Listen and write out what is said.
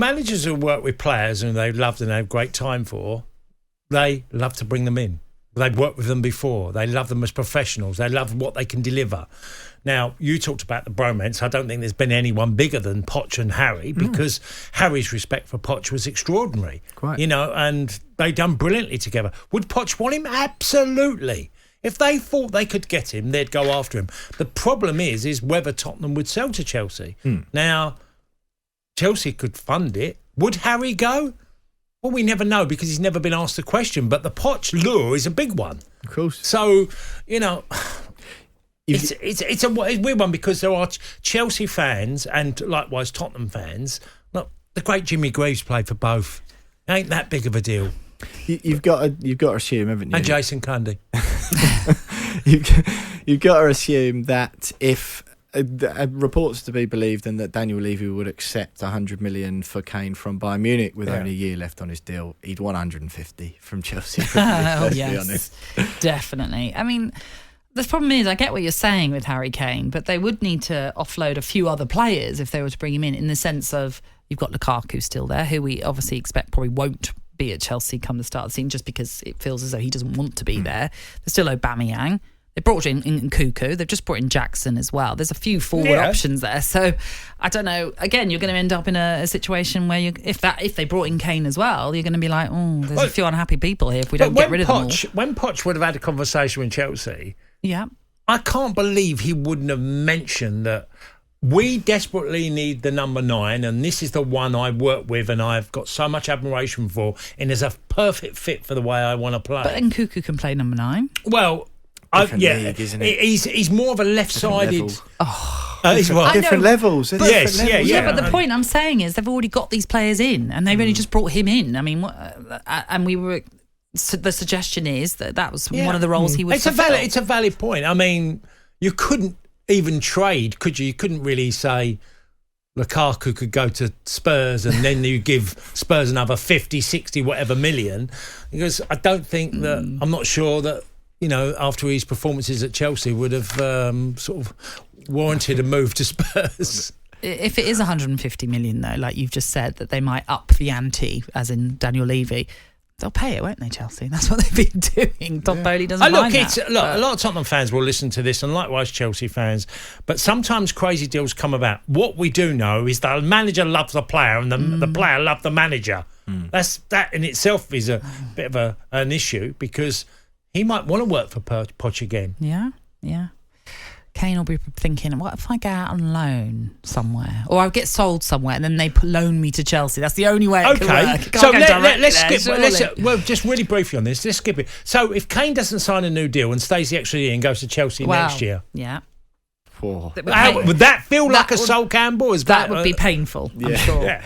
Managers who work with players and they loved and they have great time for, they love to bring them in. They've worked with them before. They love them as professionals. They love what they can deliver. Now, you talked about the bromance. I don't think there's been anyone bigger than Poch and Harry, because Harry's respect for Poch was extraordinary. Quite. And they done brilliantly together. Would Poch want him? Absolutely. If they thought they could get him, they'd go after him. The problem is whether Tottenham would sell to Chelsea. Now, Chelsea could fund it. Would Harry go? Well, we never know because he's never been asked the question. But the Poch lure is a big one. Of course. So, it's a weird one because there are Chelsea fans and likewise Tottenham fans. Look, the great Jimmy Greaves played for both. Ain't that big of a deal. You've got to assume, haven't you? And Jason Cundy. You've got to assume that if reports to be believed and that Daniel Levy would accept 100 million for Kane from Bayern Munich with only a year left on his deal, he'd want 150 from Chelsea. Let's be honest. Definitely. I mean, the problem is, I get what you're saying with Harry Kane, but they would need to offload a few other players if they were to bring him in the sense of you've got Lukaku still there, who we obviously expect probably won't be at Chelsea come the start of the season just because it feels as though he doesn't want to be there. There's still Aubameyang. They brought in Cuckoo. They've just brought in Jackson as well. There's a few forward options there. So I don't know. Again, you're going to end up in a situation where if they brought in Kane as well, you're going to be like, there's a few unhappy people here if we don't get rid of them all. When Poch would have had a conversation with Chelsea, I can't believe he wouldn't have mentioned that we desperately need the number 9 and this is the one I work with and I've got so much admiration for and is a perfect fit for the way I want to play. But then Cuckoo can play number 9. Well, league, isn't it? He's more of a left-sided. Different levels. Yeah, but the point I'm saying is they've already got these players in, and they've only just brought him in. I mean, and we were. So the suggestion is that was one of the roles he would. It's a valid point. I mean, you couldn't even trade, could you? You couldn't really say Lukaku could go to Spurs and then you give Spurs another 50, 60, whatever million, because I don't think that. I'm not sure that. After his performances at Chelsea would have sort of warranted a move to Spurs. If it is 150 million, though, like you've just said, that they might up the ante, as in Daniel Levy, they'll pay it, won't they, Chelsea? That's what they've been doing. Todd Bowley doesn't mind that. A lot of Tottenham fans will listen to this, and likewise Chelsea fans, but sometimes crazy deals come about. What we do know is the manager loves the player and the player loves the manager. That in itself is a bit of an issue because he might want to work for Poch again. Yeah. Kane will be thinking, what if I go out on loan somewhere? Or I get sold somewhere and then they loan me to Chelsea. That's the only way it can work. So let's skip. Just really briefly on this. Let's skip it. So if Kane doesn't sign a new deal and stays the extra year and goes to Chelsea next year. Yeah. Would that feel like a Sol Campbell? That would be painful, I'm sure.